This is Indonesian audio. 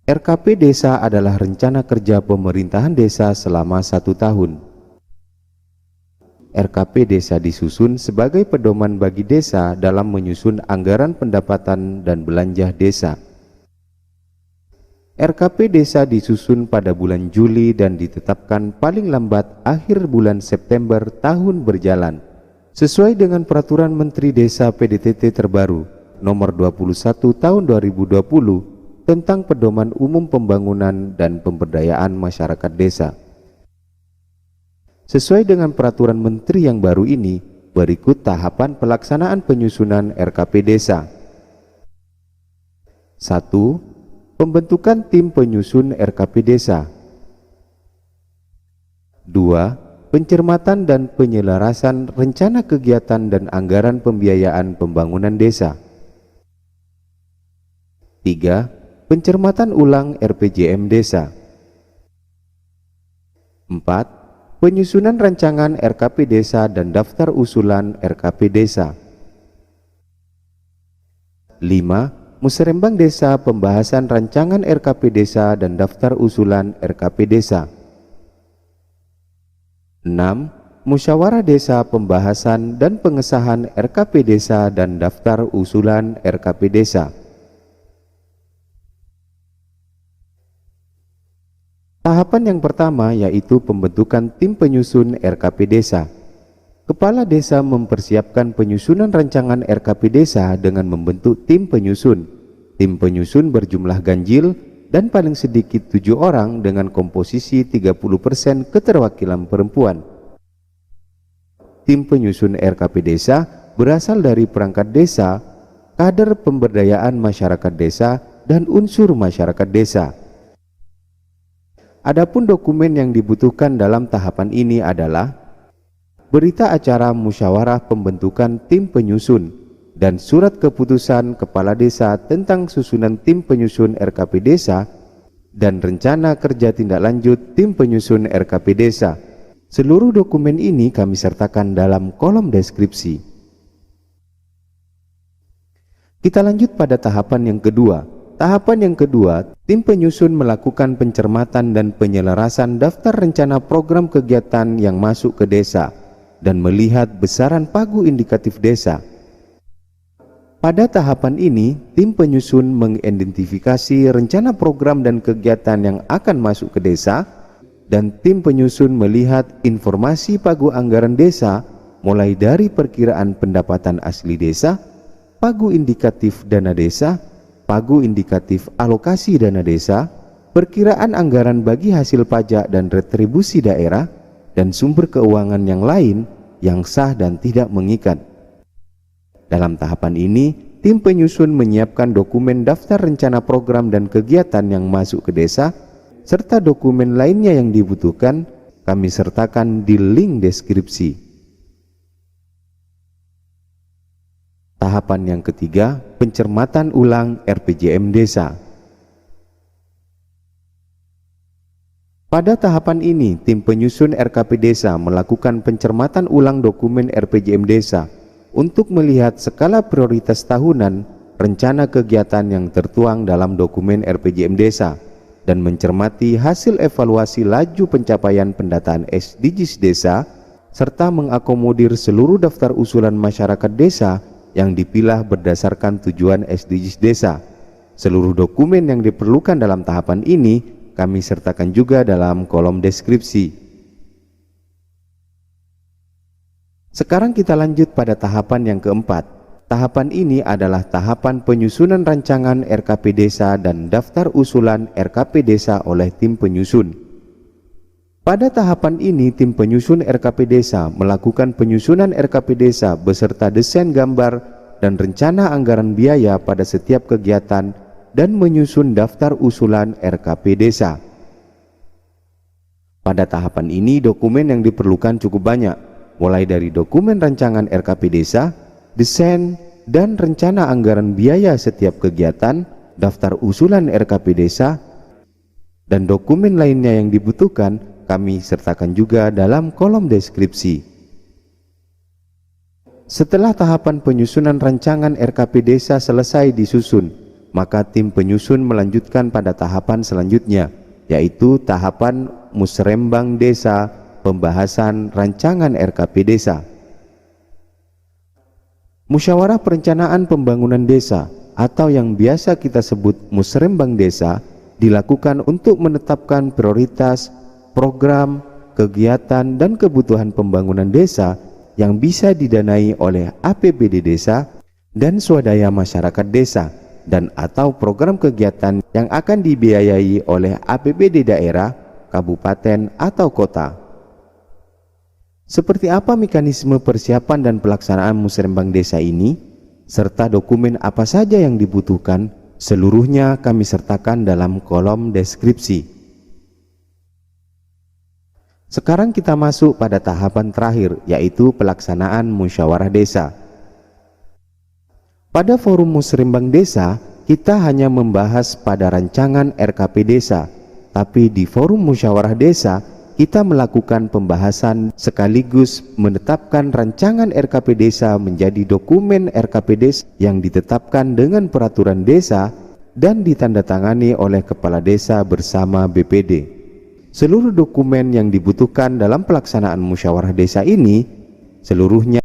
RKP Desa adalah rencana kerja pemerintahan desa selama 1 tahun. RKP Desa disusun sebagai pedoman bagi desa dalam menyusun anggaran pendapatan dan belanja desa. RKP Desa disusun pada bulan Juli dan ditetapkan paling lambat akhir bulan September tahun berjalan, sesuai dengan Peraturan Menteri Desa PDTT terbaru Nomor 21 Tahun 2020 tentang Pedoman Umum Pembangunan dan Pemberdayaan Masyarakat Desa. Sesuai dengan peraturan menteri yang baru ini, berikut tahapan pelaksanaan penyusunan RKP Desa. 1. Pembentukan tim penyusun RKP Desa. 2. Pencermatan dan penyelarasan rencana kegiatan dan anggaran pembiayaan pembangunan desa. 3. Pencermatan ulang RPJM Desa. 4. Penyusunan rancangan RKP Desa dan daftar usulan RKP Desa. 5. Musrembang Desa pembahasan rancangan RKP Desa dan daftar usulan RKP Desa. 6. Musyawarah Desa pembahasan dan pengesahan RKP Desa dan daftar usulan RKP Desa. Tahapan yang pertama yaitu pembentukan tim penyusun RKP Desa. Kepala desa mempersiapkan penyusunan rancangan RKP Desa dengan membentuk tim penyusun. Tim penyusun berjumlah ganjil dan paling sedikit 7 orang dengan komposisi 30% keterwakilan perempuan. Tim penyusun RKP Desa berasal dari perangkat desa, kader pemberdayaan masyarakat desa, dan unsur masyarakat desa. Adapun dokumen yang dibutuhkan dalam tahapan ini adalah berita acara musyawarah pembentukan tim penyusun dan surat keputusan kepala desa tentang susunan tim penyusun RKP Desa dan rencana kerja tindak lanjut tim penyusun RKP Desa. Seluruh dokumen ini kami sertakan dalam kolom deskripsi. Kita lanjut pada tahapan yang kedua. Tahapan yang kedua, tim penyusun melakukan pencermatan dan penyelarasan daftar rencana program kegiatan yang masuk ke desa dan melihat besaran pagu indikatif desa. Pada tahapan ini, tim penyusun mengidentifikasi rencana program dan kegiatan yang akan masuk ke desa, dan tim penyusun melihat informasi pagu anggaran desa mulai dari perkiraan pendapatan asli desa, pagu indikatif dana desa, pagu indikatif alokasi dana desa, perkiraan anggaran bagi hasil pajak dan retribusi daerah, dan sumber keuangan yang lain yang sah dan tidak mengikat. Dalam tahapan ini, tim penyusun menyiapkan dokumen daftar rencana program dan kegiatan yang masuk ke desa, serta dokumen lainnya yang dibutuhkan kami sertakan di link deskripsi. Tahapan yang ketiga, pencermatan ulang RPJM Desa. Pada tahapan ini, tim penyusun RKP Desa melakukan pencermatan ulang dokumen RPJM Desa untuk melihat skala prioritas tahunan, rencana kegiatan yang tertuang dalam dokumen RPJM Desa, dan mencermati hasil evaluasi laju pencapaian pendataan SDGs Desa, serta mengakomodir seluruh daftar usulan masyarakat desa yang dipilah berdasarkan tujuan SDGs Desa. Seluruh dokumen yang diperlukan dalam tahapan ini kami sertakan juga dalam kolom deskripsi. Sekarang kita lanjut pada tahapan yang keempat. Tahapan ini adalah tahapan penyusunan rancangan RKP Desa dan daftar usulan RKP Desa oleh tim penyusun. Pada tahapan ini, tim penyusun RKP Desa melakukan penyusunan RKP Desa beserta desain gambar dan rencana anggaran biaya pada setiap kegiatan dan menyusun daftar usulan RKP Desa. Pada tahapan ini, dokumen yang diperlukan cukup banyak, mulai dari dokumen rancangan RKP Desa, desain dan rencana anggaran biaya setiap kegiatan, daftar usulan RKP Desa, dan dokumen lainnya yang dibutuhkan kami sertakan juga dalam kolom deskripsi. Setelah tahapan penyusunan rancangan RKP Desa selesai disusun, maka tim penyusun melanjutkan pada tahapan selanjutnya, yaitu tahapan musrembang desa, pembahasan rancangan RKP desa. Musyawarah Perencanaan Pembangunan Desa atau yang biasa kita sebut musrembang desa dilakukan untuk menetapkan prioritas, program, kegiatan, dan kebutuhan pembangunan desa yang bisa didanai oleh APBD desa dan swadaya masyarakat desa, dan atau program kegiatan yang akan dibiayai oleh APBD daerah, kabupaten, atau kota. Seperti apa mekanisme persiapan dan pelaksanaan musrembang desa ini, serta dokumen apa saja yang dibutuhkan, seluruhnya kami sertakan dalam kolom deskripsi. Sekarang kita masuk pada tahapan terakhir, yaitu pelaksanaan musyawarah desa. Pada forum musrembang desa, kita hanya membahas pada rancangan RKP desa, tapi di forum musyawarah desa, kita melakukan pembahasan sekaligus menetapkan rancangan RKP desa menjadi dokumen RKP desa yang ditetapkan dengan peraturan desa dan ditandatangani oleh kepala desa bersama BPD. Seluruh dokumen yang dibutuhkan dalam pelaksanaan musyawarah desa ini seluruhnya